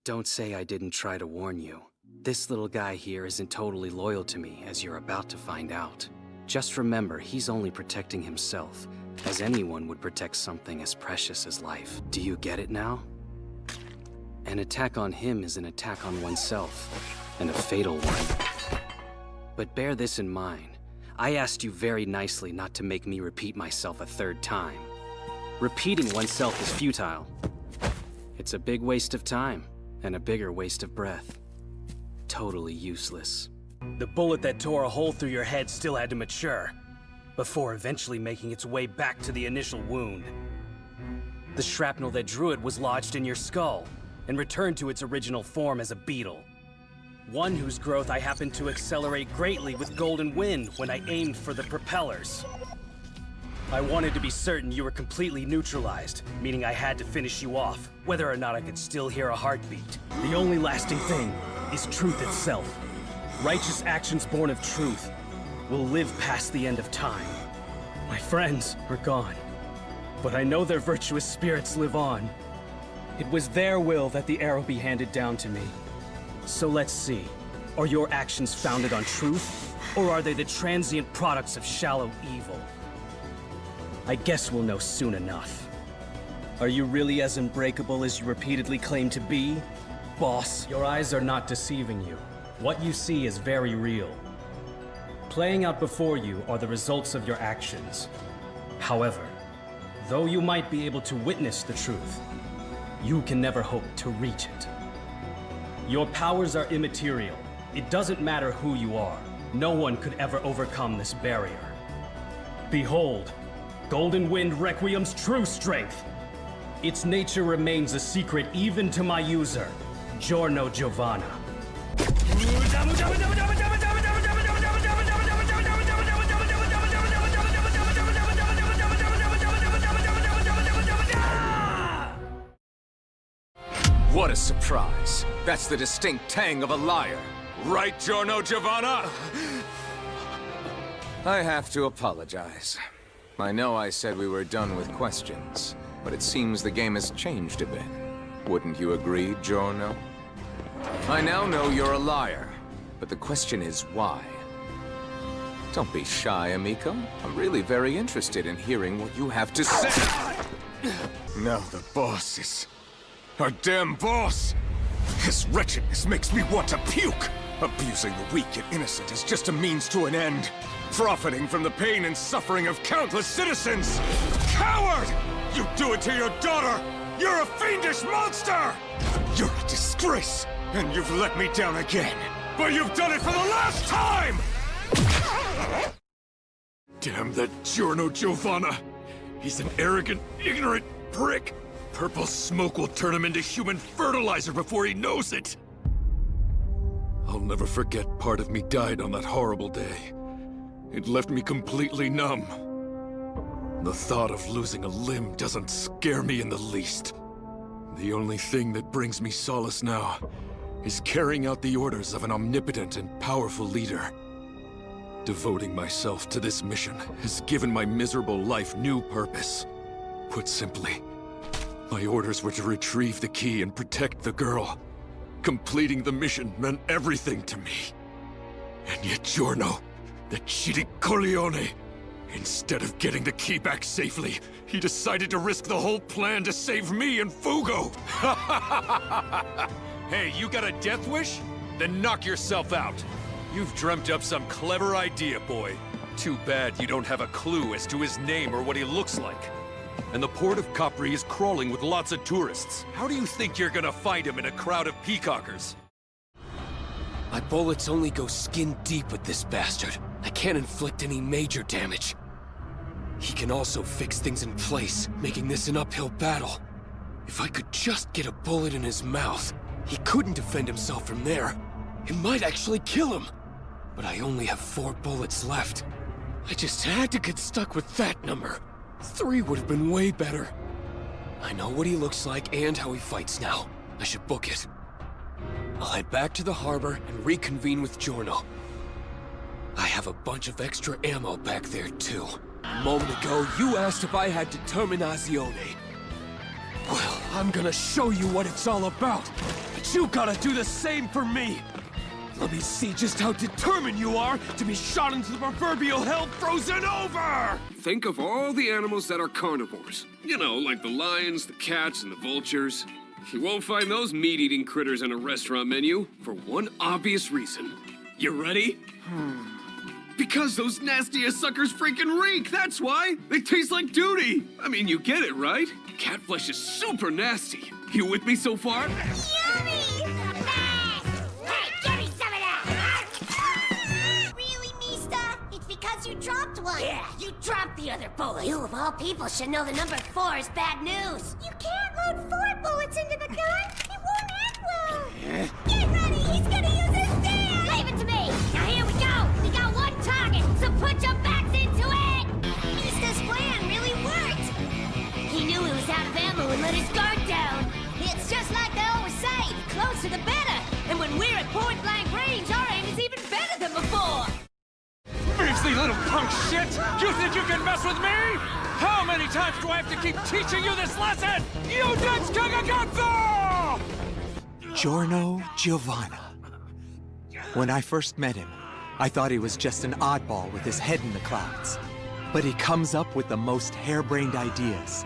Don't say I didn't try to warn you. This little guy here isn't totally loyal to me, as you're about to find out. Just remember, he's only protecting himself, as anyone would protect something as precious as life. Do you get it now? An attack on him is an attack on oneself, and a fatal one. But bear this in mind. I asked you very nicely not to make me repeat myself a third time. Repeating oneself is futile. It's a big waste of time, and a bigger waste of breath. Totally useless. The bullet that tore a hole through your head still had to mature, before eventually making its way back to the initial wound. The shrapnel that drew it was lodged in your skull, and returned to its original form as a beetle. One whose growth I happened to accelerate greatly with Golden Wind when I aimed for the propellers. I wanted to be certain you were completely neutralized, meaning I had to finish you off, whether or not I could still hear a heartbeat. The only lasting thing is truth itself. Righteous actions born of truth will live past the end of time. My friends are gone, but I know their virtuous spirits live on. It was their will that the arrow be handed down to me. So let's see, are your actions founded on truth, or are they the transient products of shallow evil? I guess we'll know soon enough. Are you really as unbreakable as you repeatedly claim to be, boss? Your eyes are not deceiving you. What you see is very real. Playing out before you are the results of your actions. However, though you might be able to witness the truth, you can never hope to reach it. Your powers are immaterial. It doesn't matter who you are. No one could ever overcome this barrier. Behold, Golden Wind Requiem's true strength. Its nature remains a secret even to my user, Giorno Giovanna. What a surprise. That's the distinct tang of a liar. Right, Giorno Giovanna? I have to apologize. I know I said we were done with questions, but it seems the game has changed a bit. Wouldn't you agree, Giorno? I now know you're a liar, but the question is why? Don't be shy, amico. I'm really very interested in hearing what you have to say. Now the boss is... our damn boss! His wretchedness makes me want to puke! Abusing the weak and innocent is just a means to an end. Profiting from the pain and suffering of countless citizens! Coward! You do it to your daughter! You're a fiendish monster! You're a disgrace, and you've let me down again. But you've done it for the last time! Damn that Giorno Giovanna! He's an arrogant, ignorant prick! Purple smoke will turn him into human fertilizer before he knows it! I'll never forget part of me died on that horrible day. It left me completely numb. The thought of losing a limb doesn't scare me in the least. The only thing that brings me solace now is carrying out the orders of an omnipotent and powerful leader. Devoting myself to this mission has given my miserable life new purpose. Put simply, my orders were to retrieve the key and protect the girl. Completing the mission meant everything to me. And yet Giorno, the cheating Corleone, instead of getting the key back safely, he decided to risk the whole plan to save me and Fugo! Hey, you got a death wish? Then knock yourself out. You've dreamt up some clever idea, boy. Too bad you don't have a clue as to his name or what he looks like. And the port of Capri is crawling with lots of tourists. How do you think you're gonna find him in a crowd of peacockers? My bullets only go skin deep with this bastard. I can't inflict any major damage. He can also fix things in place, making this an uphill battle. If I could just get a bullet in his mouth, he couldn't defend himself from there. It might actually kill him. But I only have 4 bullets left. I just had to get stuck with that number. 3 would have been way better. I know what he looks like and how he fights now. I should book it. I'll head back to the harbor and reconvene with Giorno. I have a bunch of extra ammo back there, too. A moment ago, you asked if I had Determinazione. Well, I'm gonna show you what it's all about. A But you gotta do the same for me! Let me see just how determined you are to be shot into the proverbial hell frozen over! Think of all the animals that are carnivores. You know, like the lions, the cats, and the vultures. You won't find those meat-eating critters in a restaurant menu for one obvious reason. You ready? Because those nastiest suckers freaking reek, that's why! They taste like duty! I mean, you get it, right? Cat flesh is super nasty. You with me so far? Yummy! Hey, give me some of that! Really, MISTA? It's because you dropped one. Yeah, you dropped the other bullet. You, of all people, should know the number 4 is bad news. You can't load 4 bullets into the gun. It won't end well. Get ready, he's gonna use his stand! Leave it to me! Now here we go! We got one target, so put your backs into it! MISTA's plan really worked! He knew he was out of ammo and let his guard down. It's just like they always say, the closer the better. And when we're at point-blank range, our aim is even better than before. Measly little punk shit! You think you can mess with me? How many times do I have to keep teaching you this lesson? You dance Kagagatha! Giorno Giovanna. When I first met him, I thought he was just an oddball with his head in the clouds. But he comes up with the most harebrained ideas,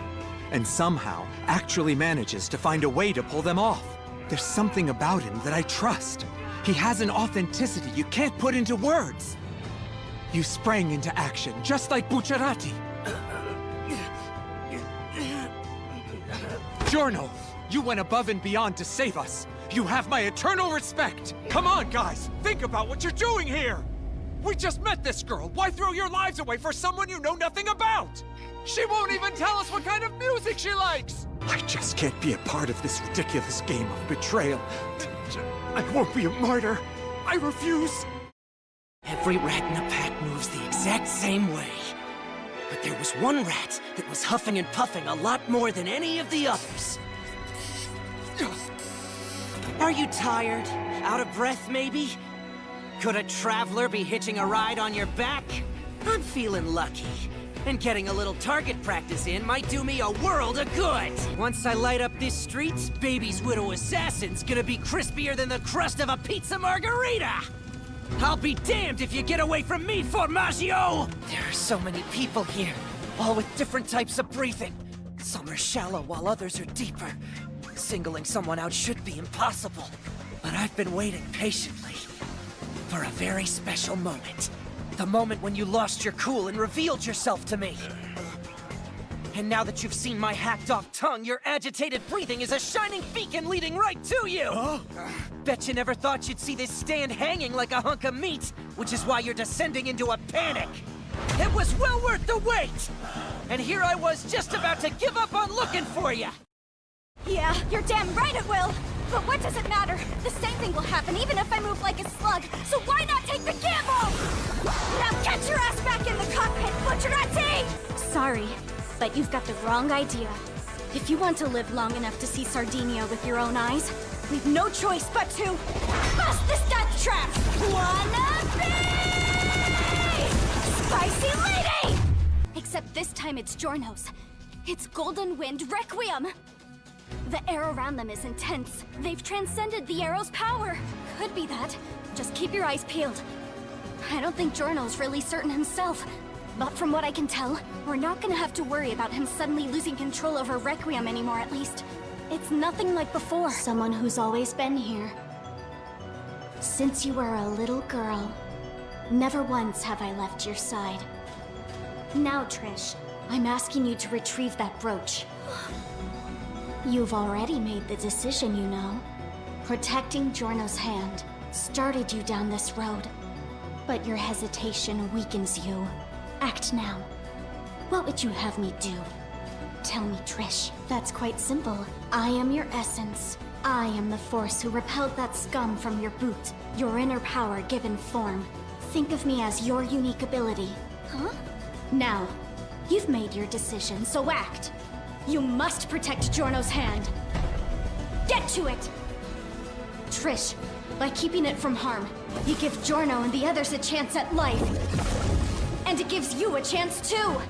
and somehow actually manages to find a way to pull them off. There's something about him that I trust. He has an authenticity you can't put into words. You sprang into action, just like Bucciarati. Giorno, you went above and beyond to save us. You have my eternal respect. Come on, guys, think about what you're doing here. We just met this girl. Why throw your lives away for someone you know nothing about? She won't even tell us what kind of music she likes. I just can't be a part of this ridiculous game of betrayal. I won't be a martyr. I refuse. Every rat in the pack moves the exact same way. But there was one rat that was huffing and puffing a lot more than any of the others. Are you tired? Out of breath, maybe? Could a traveler be hitching a ride on your back? I'm feeling lucky. And getting a little target practice in might do me a world of good. Once I light up this street, Baby's Widow Assassin's gonna be crispier than the crust of a pizza margarita! I'll be damned if you get away from me, Formaggio! There are so many people here, all with different types of breathing. Some are shallow while others are deeper. Singling someone out should be impossible. But I've been waiting patiently for a very special moment. The moment when you lost your cool and revealed yourself to me. And now that you've seen my hacked-off tongue, your agitated breathing is a shining beacon leading right to you! Bet you never thought you'd see this stand hanging like a hunk of meat, which is why you're descending into a panic. It was well worth the wait! And here I was just about to give up on looking for you! Yeah, you're damn right it will! But what does it matter? The same thing will happen even if I move like a slug, so why not take the gamble? Now get your ass back in the cockpit, Bucciarati! Sorry, but you've got the wrong idea. If you want to live long enough to see Sardinia with your own eyes, we've no choice but to bust this death trap! Wanna be Spicy Lady! Except this time it's Giorno's. It's Golden Wind Requiem! The air around them is intense. They've transcended the arrow's power. Could be that. Just keep your eyes peeled. I don't think Giorno's really certain himself. But from what I can tell, we're not gonna have to worry about him suddenly losing control over Requiem anymore, at least. It's nothing like before. Someone who's always been here. Since you were a little girl, never once have I left your side. Now, Trish, I'm asking you to retrieve that brooch. You've already made the decision, you know. Protecting Giorno's hand started you down this road. But your hesitation weakens you. Act now. What would you have me do? Tell me, Trish. That's quite simple. I am your essence. I am the force who repelled that scum from your boot. Your inner power given form. Think of me as your unique ability. Huh? Now, you've made your decision, so act. You must protect Giorno's hand. Get to it! Trish, by keeping it from harm, you give Giorno and the others a chance at life. And it gives you a chance too!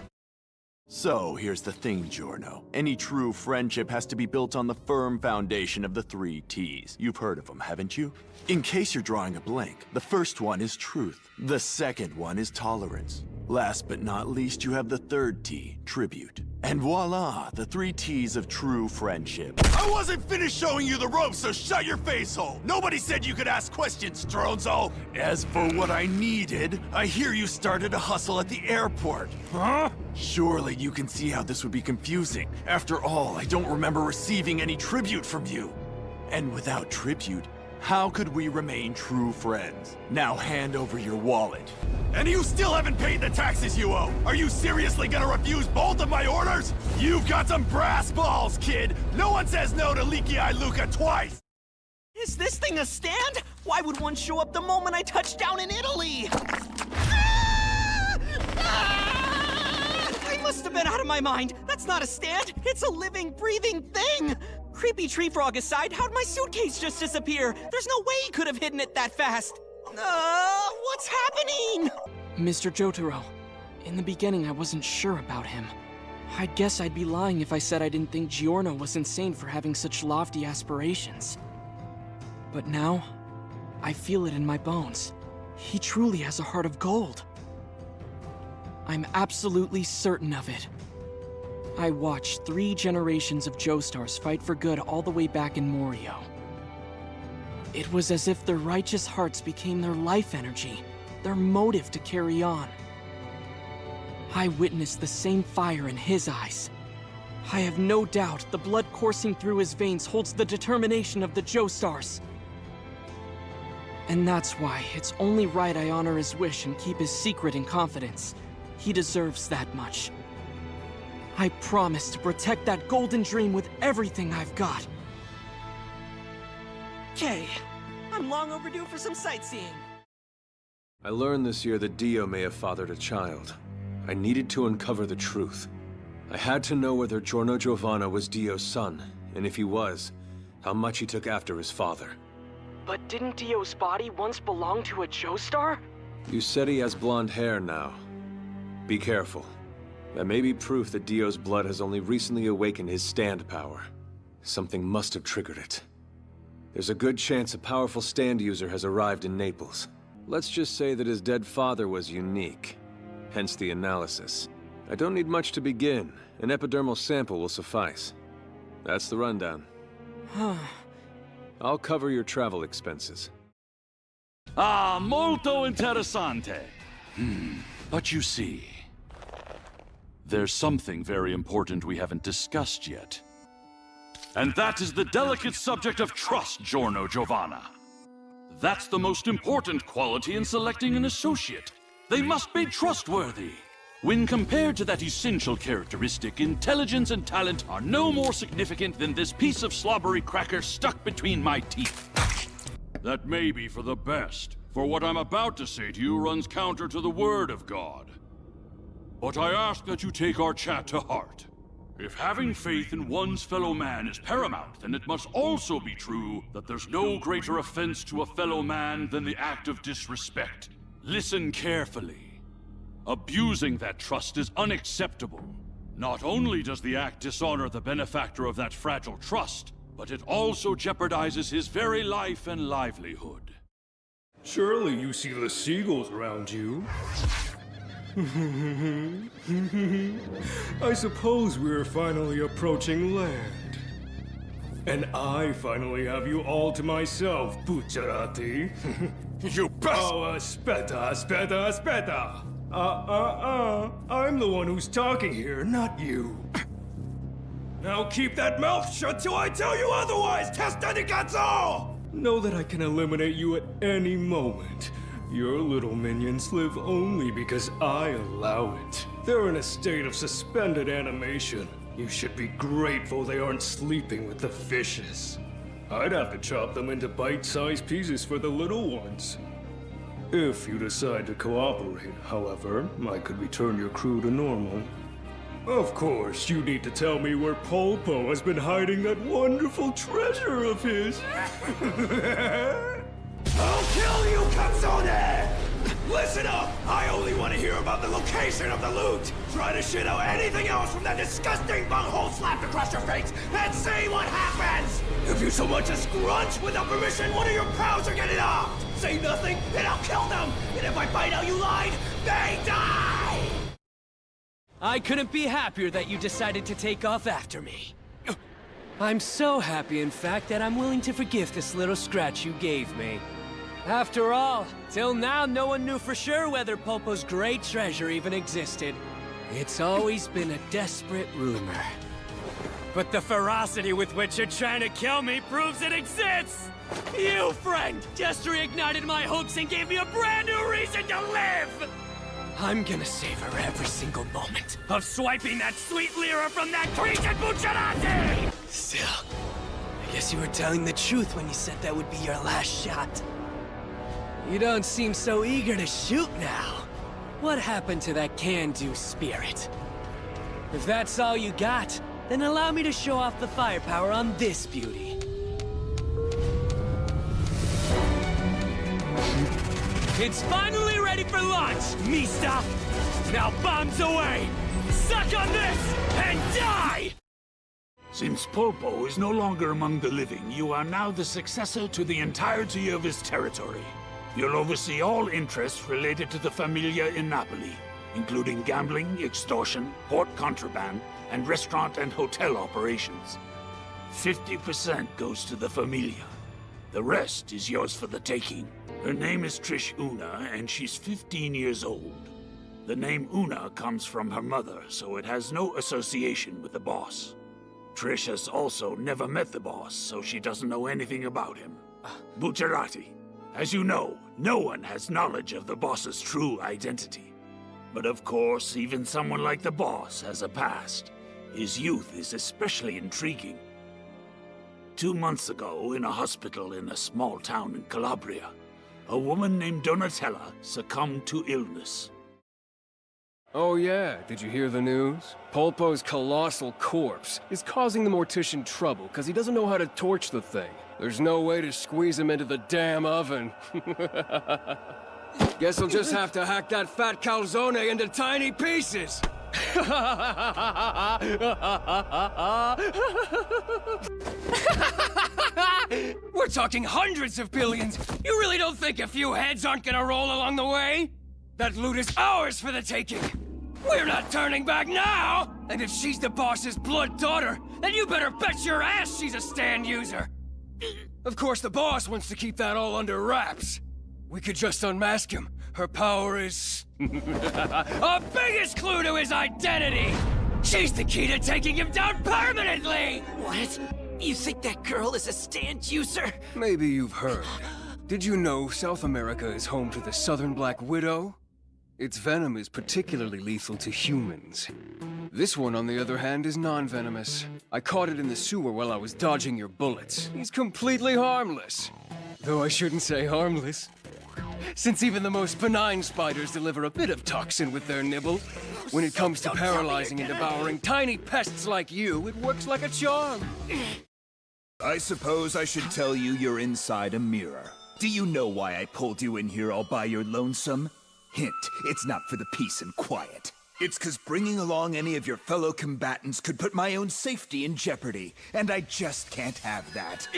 So, here's the thing, Giorno. Any true friendship has to be built on the firm foundation of the 3 T's. You've heard of them, haven't you? In case you're drawing a blank, the first one is truth. The second one is tolerance. Last but not least, you have the 3rd T, tribute. And voila, the 3 T's of true friendship. I wasn't finished showing you the ropes, so shut your face hole! Nobody said you could ask questions, Stronzo! As for what I needed, I hear you started a hustle at the airport. Huh? Surely you can see how this would be confusing. After all, I don't remember receiving any tribute from you. And without tribute, how could we remain true friends? Now hand over your wallet. And you still haven't paid the taxes you owe! Are you seriously gonna refuse both of my orders? You've got some brass balls, kid! No one says no to Leaky Eye Luca twice! Is this thing a stand? Why would one show up the moment I touch down in Italy? I must have been out of my mind. That's not a stand. It's a living, breathing thing. Creepy tree frog aside, how'd my suitcase just disappear? There's no way he could have hidden it that fast. What's happening? Mr. Jotaro, in the beginning I wasn't sure about him. I guess I'd be lying if I said I didn't think Giorno was insane for having such lofty aspirations. But now, I feel it in my bones. He truly has a heart of gold. I'm absolutely certain of it. I watched 3 generations of Joestars fight for good all the way back in Morio. It was as if their righteous hearts became their life energy, their motive to carry on. I witnessed the same fire in his eyes. I have no doubt the blood coursing through his veins holds the determination of the Joestars. And that's why it's only right I honor his wish and keep his secret in confidence. He deserves that much. I promise to protect that golden dream with everything I've got. Okay, I'm long overdue for some sightseeing. I learned this year that Dio may have fathered a child. I needed to uncover the truth. I had to know whether Giorno Giovanna was Dio's son, and if he was, how much he took after his father. But didn't Dio's body once belong to a Joestar? You said he has blonde hair now. Be careful. That may be proof that Dio's blood has only recently awakened his stand power. Something must have triggered it. There's a good chance a powerful stand user has arrived in Naples. Let's just say that his dead father was unique. Hence the analysis. I don't need much to begin. An epidermal sample will suffice. That's the rundown. I'll cover your travel expenses. Ah, molto interessante. But you see, there's something very important we haven't discussed yet. And that is the delicate subject of trust, Giorno Giovanna. That's the most important quality in selecting an associate. They must be trustworthy. When compared to that essential characteristic, intelligence and talent are no more significant than this piece of slobbery cracker stuck between my teeth. That may be for the best, for what I'm about to say to you runs counter to the word of God. But I ask that you take our chat to heart. If having faith in one's fellow man is paramount, then it must also be true that there's no greater offense to a fellow man than the act of disrespect. Listen carefully. Abusing that trust is unacceptable. Not only does the act dishonor the benefactor of that fragile trust, but it also jeopardizes his very life and livelihood. Surely you see the seagulls around you. I suppose we're finally approaching land. And I finally have you all to myself, Bucciarati. You best— Oh, aspetta. I'm the one who's talking here, not you. Now keep that mouth shut till I tell you otherwise, testa di cazzo! Know that I can eliminate you at any moment. Your little minions live only because I allow it. They're in a state of suspended animation. You should be grateful they aren't sleeping with the fishes. I'd have to chop them into bite-sized pieces for the little ones. If you decide to cooperate, however, I could return your crew to normal. Of course, you need to tell me where Polpo has been hiding that wonderful treasure of his. I'll kill you, Katsune! Listen up! I only want to hear about the location of the loot! Try to shit out anything else from that disgusting bunghole slapped across your face and see what happens! If you so much as grunch without permission, one of your pals are getting off! Say nothing, and I'll kill them! And if I find out you lied, they die! I couldn't be happier that you decided to take off after me. I'm so happy, in fact, that I'm willing to forgive this little scratch you gave me. After all, till now no one knew for sure whether Popo's great treasure even existed. It's always been a desperate rumor. But the ferocity with which you're trying to kill me proves it exists! You, friend, just reignited my hopes and gave me a brand new reason to live! I'm gonna savor every single moment of swiping that sweet lira from that creature Bucciarati! Still, I guess you were telling the truth when you said that would be your last shot. You don't seem so eager to shoot now. What happened to that can-do spirit? If that's all you got, then allow me to show off the firepower on this beauty. It's finally ready for launch, MISTA! Now bombs away! Suck on this, and die! Since Polpo is no longer among the living, you are now the successor to the entirety of his territory. You'll oversee all interests related to the Familia in Napoli, including gambling, extortion, port contraband, and restaurant and hotel operations. 50% goes to the Familia. The rest is yours for the taking. Her name is Trish Una, and she's 15 years old. The name Una comes from her mother, so it has no association with the boss. Trish has also never met the boss, so she doesn't know anything about him. Bucciarati. As you know, no one has knowledge of the boss's true identity. But of course, even someone like the boss has a past. His youth is especially intriguing. 2 months ago, in a hospital in a small town in Calabria, a woman named Donatella succumbed to illness. Oh yeah, did you hear the news? Polpo's colossal corpse is causing the mortician trouble because he doesn't know how to torch the thing. There's no way to squeeze him into the damn oven. Guess I'll just have to hack that fat calzone into tiny pieces. We're talking hundreds of billions! You really don't think a few heads aren't gonna roll along the way? That loot is ours for the taking! We're not turning back now! And if she's the boss's blood daughter, then you better bet your ass she's a stand user! Of course, the boss wants to keep that all under wraps. We could just unmask him. Her power is... our biggest clue to his identity! She's the key to taking him down permanently! What? You think that girl is a stand user? Maybe you've heard. Did you know South America is home to the southern black widow? Its venom is particularly lethal to humans. This one, on the other hand, is non-venomous. I caught it in the sewer while I was dodging your bullets. He's completely harmless. Though I shouldn't say harmless, since even the most benign spiders deliver a bit of toxin with their nibble. When it comes to paralyzing and devouring tiny pests like you, it works like a charm. I suppose I should tell you you're inside a mirror. Do you know why I pulled you in here all by your lonesome? Hint, it's not for the peace and quiet. It's 'cause bringing along any of your fellow combatants could put my own safety in jeopardy, and I just can't have that.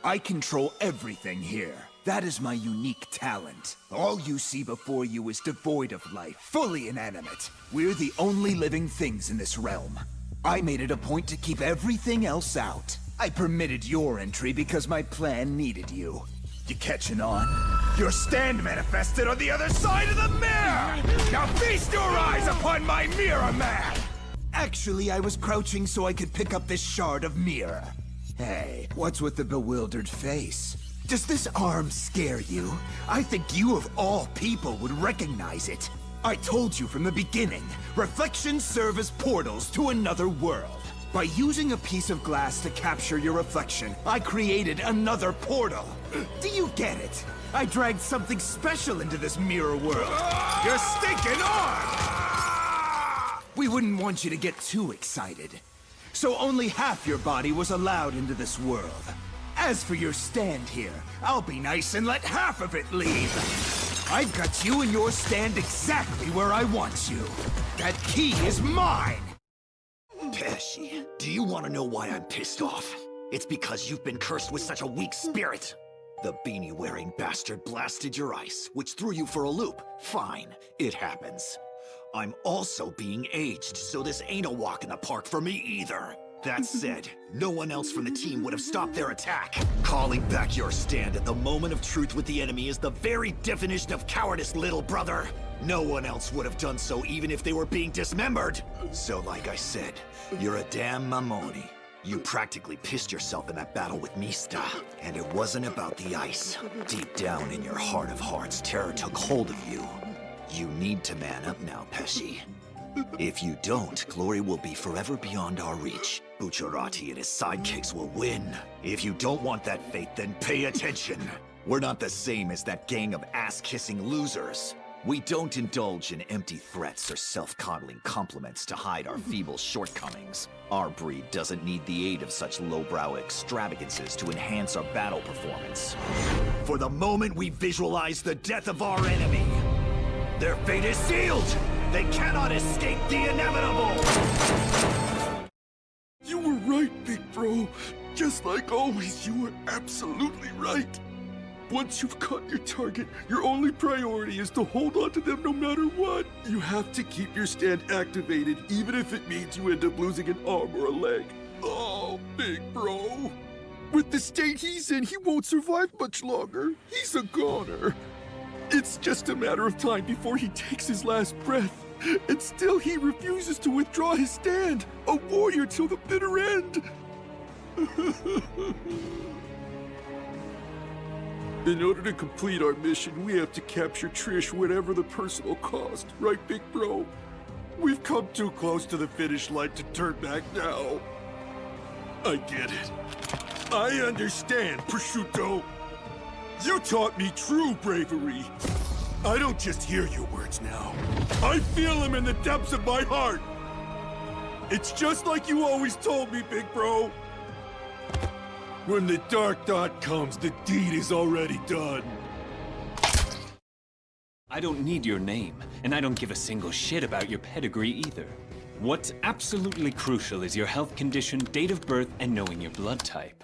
I control everything here. That is my unique talent. All you see before you is devoid of life, fully inanimate. We're the only living things in this realm. I made it a point to keep everything else out. I permitted your entry because my plan needed you. You catching on? Your stand manifested on the other side of the mirror! Now feast your eyes upon my mirror man! Actually, I was crouching so I could pick up this shard of mirror. Hey, what's with the bewildered face? Does this arm scare you? I think you of all people would recognize it. I told you from the beginning, reflections serve as portals to another world. By using a piece of glass to capture your reflection, I created another portal. Do you get it? I dragged something special into this mirror world. Your stinking arm! We wouldn't want you to get too excited. So only half your body was allowed into this world. As for your stand here, I'll be nice and let half of it leave. I've got you and your stand exactly where I want you. That key is mine! Pesci, do you want to know why I'm pissed off? It's because you've been cursed with such a weak spirit. The beanie-wearing bastard blasted your ice, which threw you for a loop. Fine, it happens. I'm also being aged, so this ain't a walk in the park for me either. That said, no one else from the team would have stopped their attack. Calling back your stand at the moment of truth with the enemy is the very definition of cowardice, little brother. No one else would have done so even if they were being dismembered. So like I said, you're a damn mamoni. You practically pissed yourself in that battle with MISTA. And it wasn't about the ice. Deep down in your heart of hearts, terror took hold of you. You need to man up now, Pesci. If you don't, glory will be forever beyond our reach. Bucciarati and his sidekicks will win. If you don't want that fate, then pay attention. We're not the same as that gang of ass-kissing losers. We don't indulge in empty threats or self-coddling compliments to hide our feeble shortcomings. Our breed doesn't need the aid of such lowbrow extravagances to enhance our battle performance. For the moment we visualize the death of our enemy, their fate is sealed! They cannot escape the inevitable! You were right, big bro. Just like always, you were absolutely right. Once you've caught your target, your only priority is to hold on to them no matter what. You have to keep your stand activated, even if it means you end up losing an arm or a leg. Oh, big bro. With the state he's in, he won't survive much longer. He's a goner. It's just a matter of time before he takes his last breath. And still he refuses to withdraw his stand. A warrior till the bitter end. In order to complete our mission, we have to capture Trish, whatever the personal cost. Right, big bro? We've come too close to the finish line to turn back now. I get it. I understand, prosciutto. You taught me true bravery. I don't just hear your words now. I feel them in the depths of my heart. It's just like you always told me, big bro. When the dark thought comes, the deed is already done. I don't need your name, and I don't give a single shit about your pedigree either. What's absolutely crucial is your health condition, date of birth, and knowing your blood type.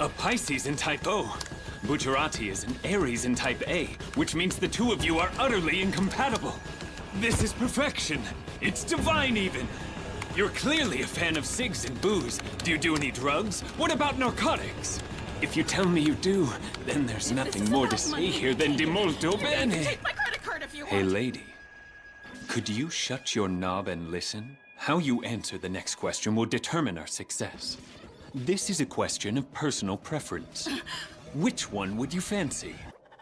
A Pisces in type O. Bucciarati is an Aries in type A, which means the two of you are utterly incompatible. This is perfection. It's divine even. You're clearly a fan of cigs and booze. Do you do any drugs? What about narcotics? If you tell me you do, then there's nothing more to say here than di molto bene. Take my credit card if you want. Hey lady, could you shut your knob and listen? How you answer the next question will determine our success. This is a question of personal preference. Which one would you fancy?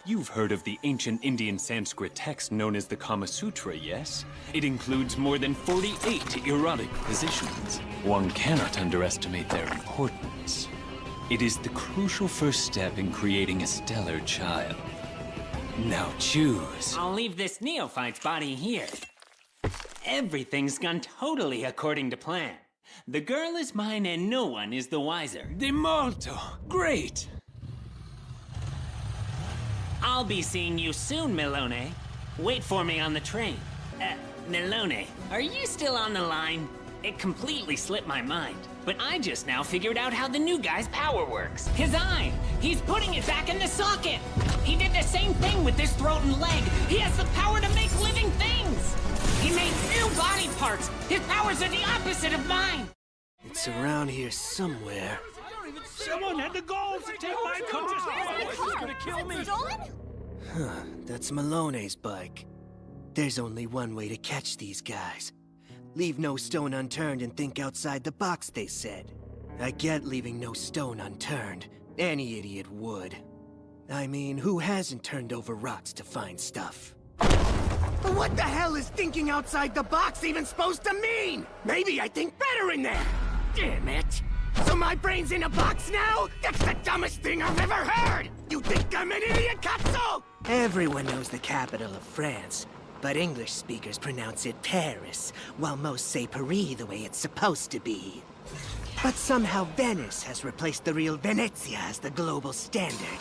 You've heard of the ancient Indian Sanskrit text known as the Kama Sutra, yes? It includes more than 48 erotic positions. One cannot underestimate their importance. It is the crucial first step in creating a stellar child. Now choose. I'll leave this neophyte's body here. Everything's gone totally according to plan. The girl is mine and no one is the wiser. Di molto. Great. I'll be seeing you soon, Melone. Wait for me on the train. Melone, are you still on the line? It completely slipped my mind, but I just now figured out how the new guy's power works. His eye! He's putting it back in the socket! He did the same thing with his throat and leg! He has the power to make living things! He made new body parts! His powers are the opposite of mine! It's around here somewhere. Someone had the goals to take my car! He's gonna kill me! Huh, that's Malone's bike. There's only one way to catch these guys. Leave no stone unturned and think outside the box, they said. I get leaving no stone unturned. Any idiot would. I mean, who hasn't turned over rocks to find stuff? But what the hell is thinking outside the box even supposed to mean? Maybe I think better in there! Damn it! So my brain's in a box now? That's the dumbest thing I've ever heard! You think I'm an idiot, Katsu? Everyone knows the capital of France, but English speakers pronounce it Paris, while most say Paris the way it's supposed to be. But somehow Venice has replaced the real Venezia as the global standard.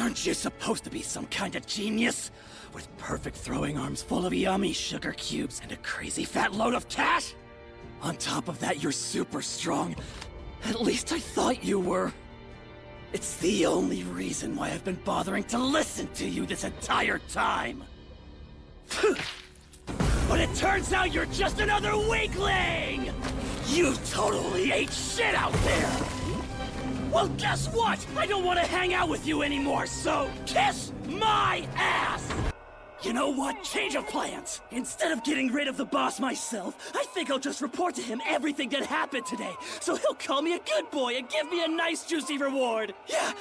Aren't you supposed to be some kind of genius? With perfect throwing arms full of yummy sugar cubes and a crazy fat load of cash? On top of that, you're super strong. At least I thought you were. It's the only reason why I've been bothering to listen to you this entire time. But it turns out you're just another weakling! You totally ate shit out there! Well, guess what? I don't want to hang out with you anymore, so kiss my ass! You know what? Change of plans. Instead of getting rid of the boss myself, I think I'll just report to him everything that happened today, so he'll call me a good boy and give me a nice juicy reward. Yeah,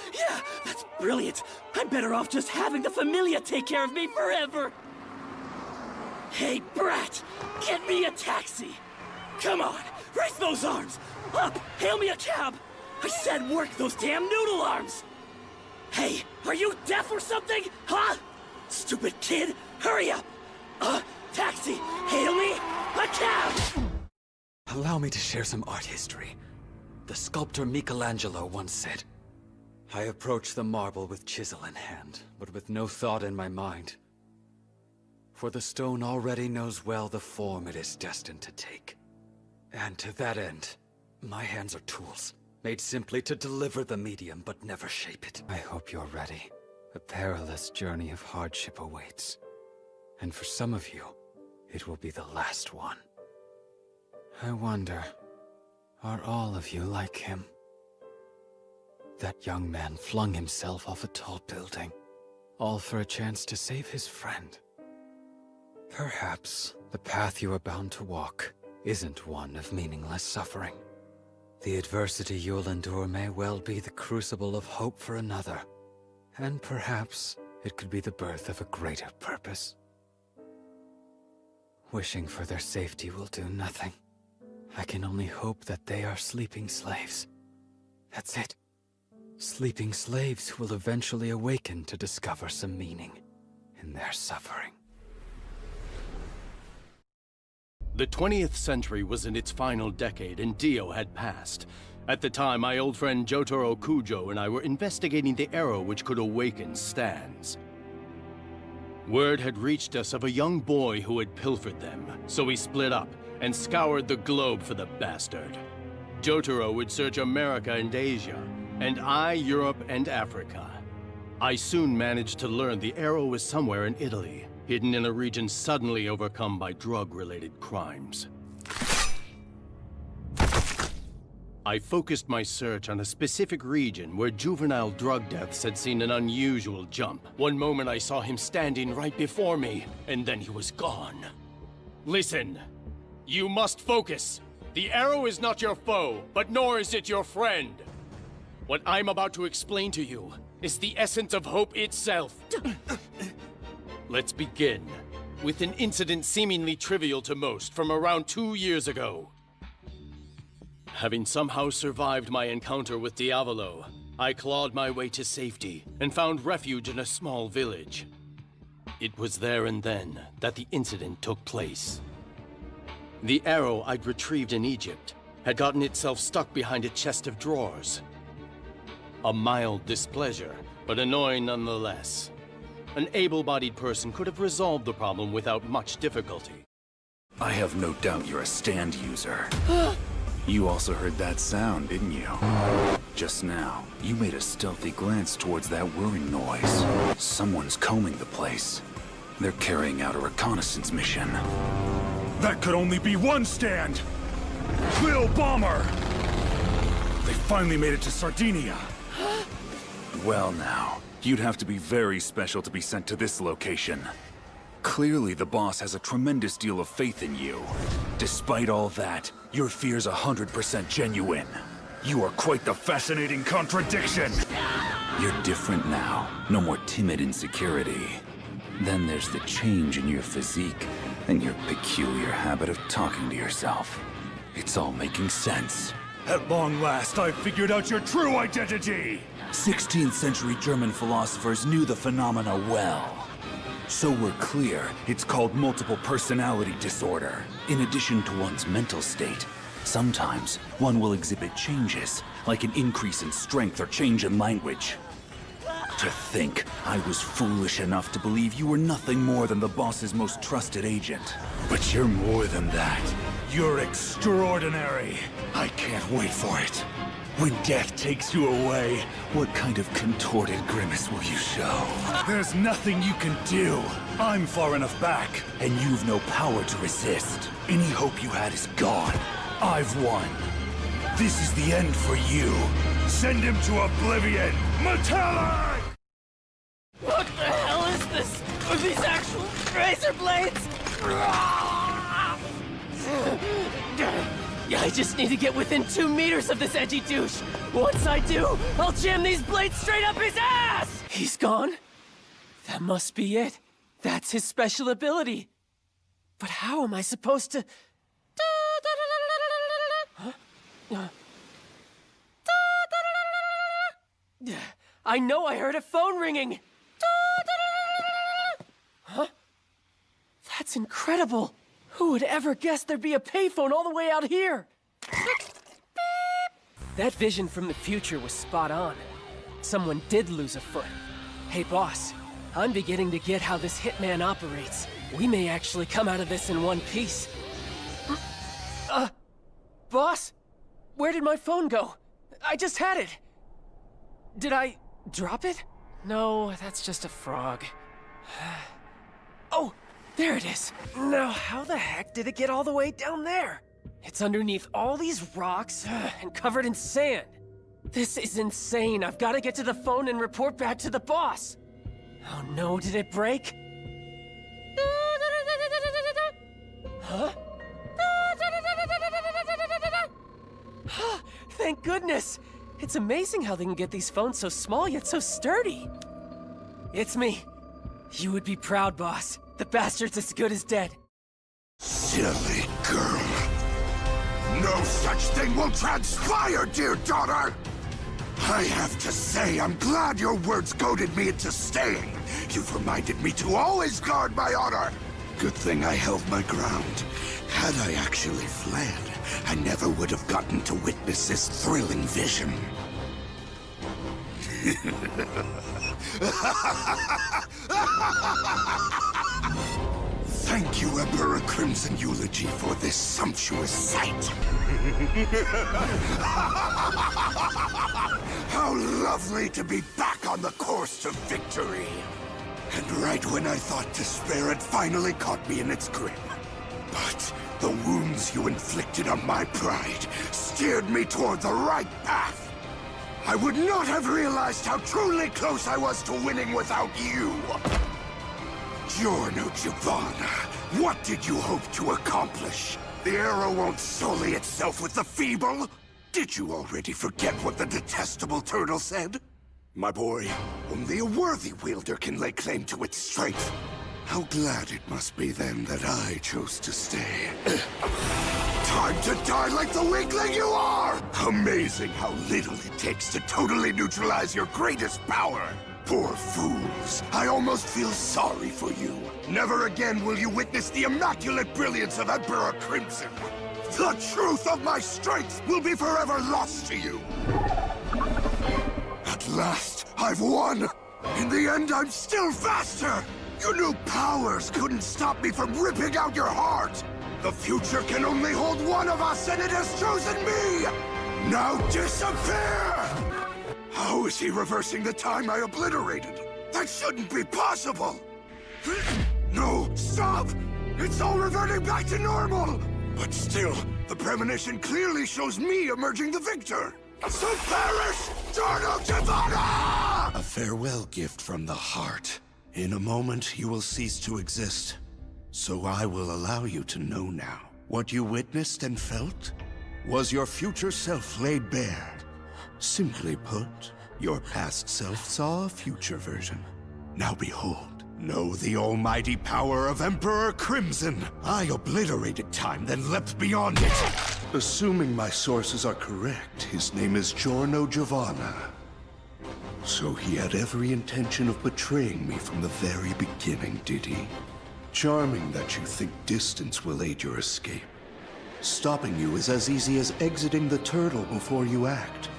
that's brilliant. I'm better off just having the Familia take care of me forever. Hey, brat, get me a taxi. Come on, raise those arms. Up, hail me a cab. I said work those damn noodle arms. Hey, are you deaf or something? Huh? Stupid kid, hurry up! Taxi, hail me, a cab! Allow me to share some art history. The sculptor Michelangelo once said, "I approach the marble with chisel in hand, but with no thought in my mind. For the stone already knows well the form it is destined to take. And to that end, my hands are tools, made simply to deliver the medium but never shape it. I hope you're ready. A perilous journey of hardship awaits. And for some of you, it will be the last one. I wonder, are all of you like him? That young man flung himself off a tall building, all for a chance to save his friend. Perhaps the path you are bound to walk isn't one of meaningless suffering. The adversity you'll endure may well be the crucible of hope for another. And perhaps it could be the birth of a greater purpose. Wishing for their safety will do nothing. I can only hope that they are sleeping slaves. That's it. Sleeping slaves who will eventually awaken to discover some meaning in their suffering. The 20th century was in its final decade and Dio had passed. At the time, my old friend Jotaro Kujo and I were investigating the arrow which could awaken stands. Word had reached us of a young boy who had pilfered them, so we split up and scoured the globe for the bastard. Jotaro would search America and Asia, and I Europe and Africa. I soon managed to learn the arrow was somewhere in Italy, hidden in a region suddenly overcome by drug-related crimes. I focused my search on a specific region where juvenile drug deaths had seen an unusual jump. One moment I saw him standing right before me, and then he was gone. Listen, you must focus. The arrow is not your foe, but nor is it your friend. What I'm about to explain to you is the essence of hope itself. Let's begin with an incident seemingly trivial to most from around 2 years ago. Having somehow survived my encounter with Diavolo, I clawed my way to safety and found refuge in a small village. It was there and then that the incident took place. The arrow I'd retrieved in Egypt had gotten itself stuck behind a chest of drawers. A mild displeasure, but annoying nonetheless. An able-bodied person could have resolved the problem without much difficulty. I have no doubt you're a stand user. You also heard that sound, didn't you? Just now, you made a stealthy glance towards that whirring noise. Someone's combing the place. They're carrying out a reconnaissance mission. That could only be one stand! Lil Bomber! They finally made it to Sardinia! Well now, you'd have to be very special to be sent to this location. Clearly the boss has a tremendous deal of faith in you. Despite all that, your fear's 100% genuine. You are quite the fascinating contradiction! You're different now. No more timid insecurity. Then there's the change in your physique, and your peculiar habit of talking to yourself. It's all making sense. At long last, I've figured out your true identity! 16th century German philosophers knew the phenomena well. So we're clear, it's called multiple personality disorder. In addition to one's mental state, sometimes one will exhibit changes, like an increase in strength or change in language. To think I was foolish enough to believe you were nothing more than the boss's most trusted agent. But you're more than that. You're extraordinary. I can't wait for it. When death takes you away, what kind of contorted grimace will you show? There's nothing you can do. I'm far enough back, and you've no power to resist. Any hope you had is gone. I've won. This is the end for you. Send him to oblivion! Metallic! What the hell is this? Are these actual razor blades? Yeah, I just need to get within 2 meters of this edgy douche. Once I do, I'll jam these blades straight up his ass! He's gone? That must be it. That's his special ability. But how am I supposed to... Huh? I know I heard a phone ringing. Huh? That's incredible. Who would ever guess there'd be a payphone all the way out here? That vision from the future was spot on. Someone did lose a foot. Hey, boss, I'm beginning to get how this hitman operates. We may actually come out of this in one piece. Boss? Where did my phone go? I just had it. Did I drop it? No, that's just a frog. Oh, there it is. Now, how the heck did it get all the way down there? It's underneath all these rocks and covered in sand. This is insane. I've got to get to the phone and report back to the boss. Oh no, did it break? Huh? Thank goodness. It's amazing how they can get these phones so small yet so sturdy. It's me. You would be proud, boss. The bastard's as good as dead. Silly girl. No such thing will transpire, dear daughter! I have to say, I'm glad your words goaded me into staying. You've reminded me to always guard my honor. Good thing I held my ground. Had I actually fled, I never would have gotten to witness this thrilling vision. Thank you, Emperor Crimson Eulogy, for this sumptuous sight. How lovely to be back on the course to victory. And right when I thought despair had finally caught me in its grip. But the wounds you inflicted on my pride steered me toward the right path. I would not have realized how truly close I was to winning without you. Giorno Giovanna, what did you hope to accomplish? The arrow won't sully itself with the feeble? Did you already forget what the detestable turtle said? My boy, only a worthy wielder can lay claim to its strength. How glad it must be then that I chose to stay. Time to die like the weakling you are! Amazing how little it takes to totally neutralize your greatest power. Poor fools. I almost feel sorry for you. Never again will you witness the immaculate brilliance of Emperor Crimson. The truth of my strength will be forever lost to you. At last, I've won. In the end, I'm still faster. Your new powers couldn't stop me from ripping out your heart. The future can only hold one of us, and it has chosen me. Now disappear! How is he reversing the time I obliterated? That shouldn't be possible! No, stop! It's all reverting back to normal! But still, the premonition clearly shows me emerging the victor! So perish, Giorno Giovanna! A farewell gift from the heart. In a moment, you will cease to exist. So I will allow you to know now. What you witnessed and felt was your future self laid bare. Simply put, your past self saw a future version. Now behold, know the almighty power of Emperor Crimson. I obliterated time, then leapt beyond it. Assuming my sources are correct, his name is Giorno Giovanna. So he had every intention of betraying me from the very beginning, did he? Charming that you think distance will aid your escape. Stopping you is as easy as exiting the turtle before you act.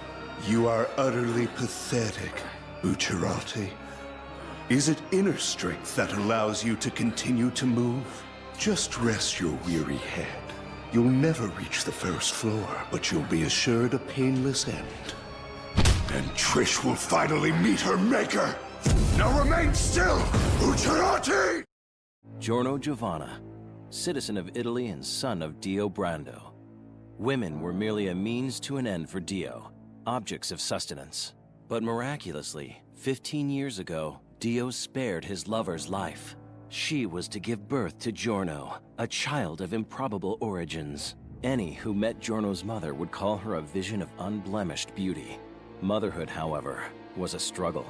You are utterly pathetic. Bucciarati, is it inner strength that allows you to continue to move? Just rest your weary head. You'll never reach the first floor, but you'll be assured a painless end. And Trish will finally meet her maker! Now remain still, Bucciarati! Giorno Giovanna, citizen of Italy and son of Dio Brando. Women were merely a means to an end for Dio, objects of sustenance. But miraculously, 15 years ago, Dio spared his lover's life. She was to give birth to Giorno, a child of improbable origins. Any who met Giorno's mother would call her a vision of unblemished beauty. Motherhood, however, was a struggle.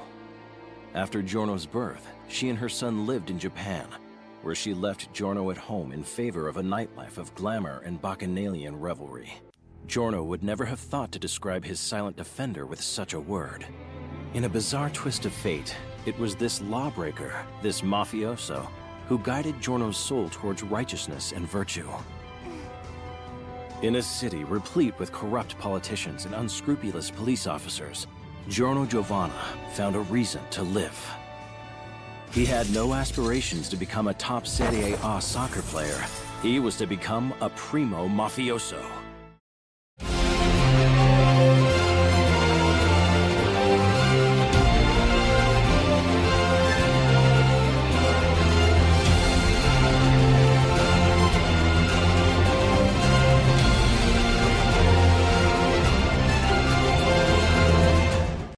After Giorno's birth, she and her son lived in Japan, where she left Giorno at home in favor of a nightlife of glamour and bacchanalian revelry. Giorno would never have thought to describe his silent defender with such a word. In a bizarre twist of fate, it was this lawbreaker, this mafioso, who guided Giorno's soul towards righteousness and virtue. In a city replete with corrupt politicians and unscrupulous police officers, Giorno Giovanna found a reason to live. He had no aspirations to become a top Serie A soccer player. He was to become a primo mafioso.